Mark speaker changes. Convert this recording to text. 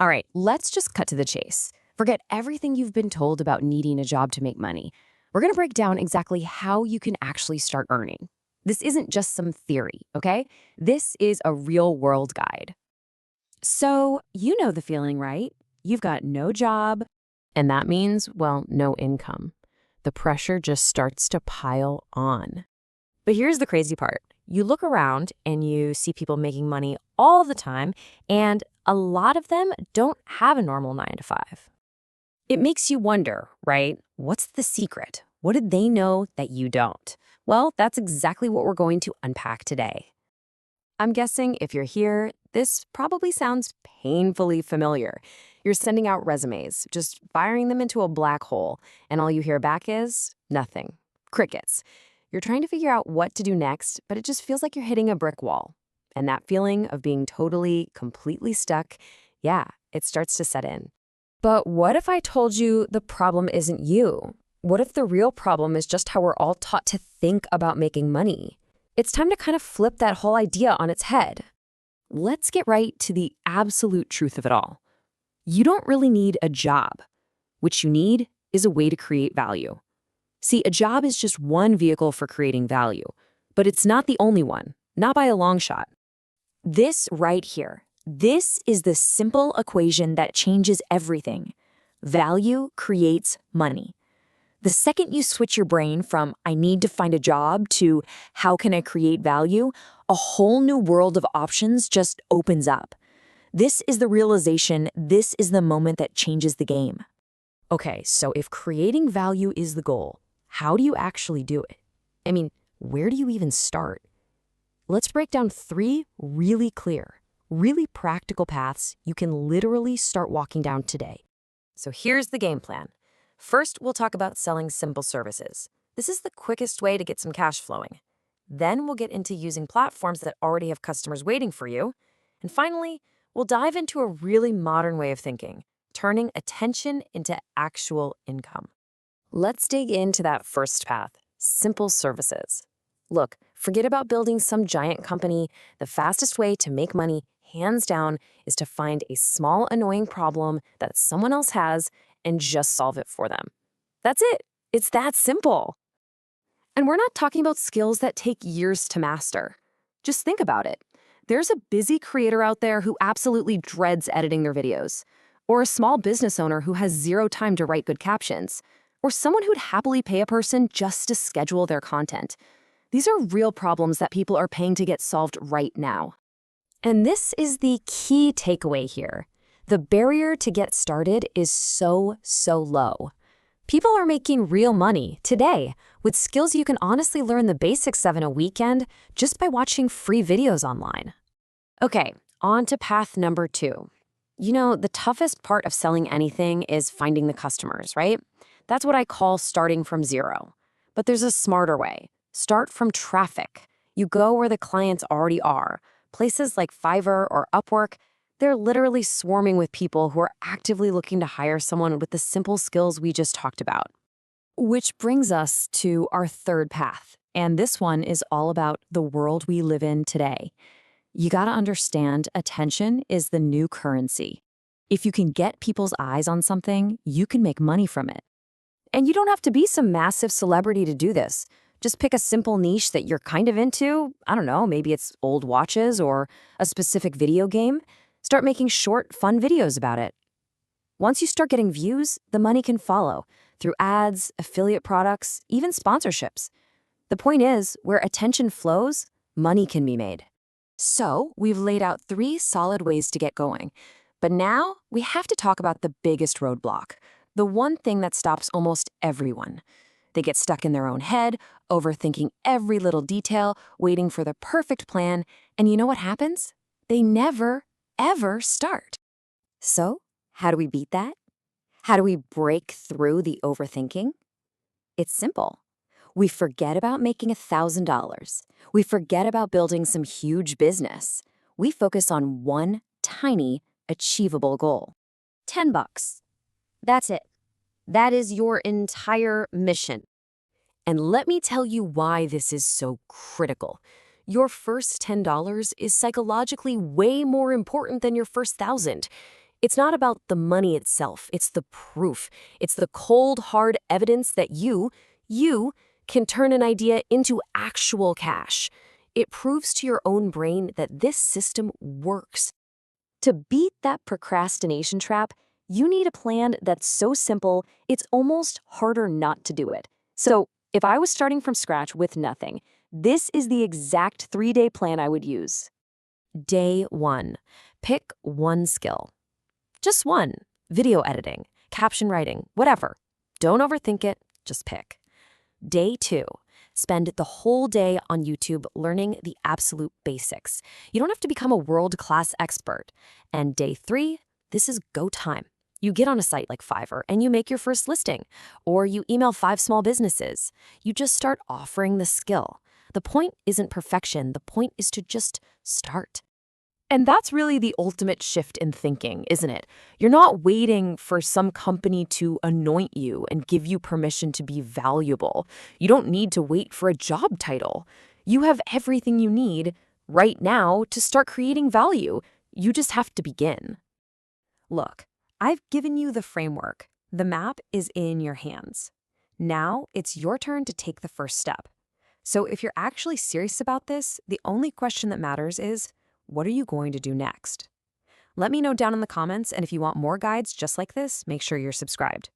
Speaker 1: All right, let's just cut to the chase. Forget everything you've been told about needing a job to make money. We're going to break down exactly how you can actually start earning. This isn't just some theory, okay? This is a real-world guide. So, you know the feeling, right? You've got no job, and that means, well, no income. The pressure just starts to pile on.
Speaker 2: But here's the crazy part. You look around and you see people making money all the time, and a lot of them don't have a normal 9 to 5.
Speaker 1: It makes you wonder, right? What's the secret? What did they know that you don't? Well, that's exactly what we're going to unpack today. I'm guessing if you're here, this probably sounds painfully familiar. You're sending out resumes, just firing them into a black hole, and all you hear back is nothing. Crickets. You're trying to figure out what to do next, but it just feels like you're hitting a brick wall. And that feeling of being totally, completely stuck, yeah, it starts to set in. But what if I told you the problem isn't you? What if the real problem is just how we're all taught to think about making money? It's time to kind of flip that whole idea on its head. Let's get right to the absolute truth of it all. You don't really need a job. What you need is a way to create value. See, a job is just one vehicle for creating value, but it's not the only one, not by a long shot. This right here, this is the simple equation that changes everything. Value creates money. The second you switch your brain from I need to find a job to how can I create value, a whole new world of options just opens up. This is the realization, this is the moment that changes the game. Okay, so if creating value is the goal, how do you actually do it? I mean, where do you even start? Let's break down 3 really clear, really practical paths you can literally start walking down today. So here's the game plan. First, we'll talk about selling simple services. This is the quickest way to get some cash flowing. Then we'll get into using platforms that already have customers waiting for you. And finally, we'll dive into a really modern way of thinking, turning attention into actual income. Let's dig into that first path, simple services. Look, forget about building some giant company. The fastest way to make money, hands down, is to find a small, annoying problem that someone else has and just solve it for them. That's it. It's that simple. And we're not talking about skills that take years to master. Just think about it. There's a busy creator out there who absolutely dreads editing their videos, or a small business owner who has 0 time to write good captions, or someone who'd happily pay a person just to schedule their content. These are real problems that people are paying to get solved right now. And this is the key takeaway here. The barrier to get started is so low. People are making real money today with skills you can honestly learn the basics of in a weekend just by watching free videos online. Okay, on to path number 2. You know, the toughest part of selling anything is finding the customers, right? That's what I call starting from 0. But there's a smarter way. Start from traffic. You go where the clients already are. Places like Fiverr or Upwork, they're literally swarming with people who are actively looking to hire someone with the simple skills we just talked about. Which brings us to our third path, and this one is all about the world we live in today. You gotta understand, attention is the new currency. If you can get people's eyes on something, you can make money from it. And you don't have to be some massive celebrity to do this. Just pick a simple niche that you're kind of into. I don't know, maybe it's old watches or a specific video game. Start making short, fun videos about it. Once you start getting views, the money can follow through ads, affiliate products, even sponsorships. The point is, where attention flows, money can be made. So, we've laid out 3 solid ways to get going. But now, we have to talk about the biggest roadblock, the one thing that stops almost everyone. They get stuck in their own head, overthinking every little detail, waiting for the perfect plan, and you know what happens? They never, ever start. So, how do we beat that? How do we break through the overthinking? It's simple. We forget about making $1,000. We forget about building some huge business. We focus on one tiny, achievable goal. $10. That's it. That is your entire mission. And let me tell you why this is so critical. Your first $10 is psychologically way more important than your first 1,000. It's not about the money itself, it's the proof. It's the cold, hard evidence that you can turn an idea into actual cash. It proves to your own brain that this system works. To beat that procrastination trap, you need a plan that's so simple, it's almost harder not to do it. So, if I was starting from scratch with nothing, this is the exact 3-day plan I would use. Day 1. Pick one skill. Just one. Video editing, caption writing, whatever. Don't overthink it, just pick. Day 2. Spend the whole day on YouTube learning the absolute basics. You don't have to become a world-class expert. And day 3, this is go time. You get on a site like Fiverr and you make your first listing, or you email 5 small businesses. You just start offering the skill. The point isn't perfection, the point is to just start. And that's really the ultimate shift in thinking, isn't it? You're not waiting for some company to anoint you and give you permission to be valuable. You don't need to wait for a job title. You have everything you need right now to start creating value. You just have to begin. Look, I've given you the framework. The map is in your hands. Now it's your turn to take the first step. So if you're actually serious about this, the only question that matters is, what are you going to do next? Let me know down in the comments, and if you want more guides just like this, make sure you're subscribed.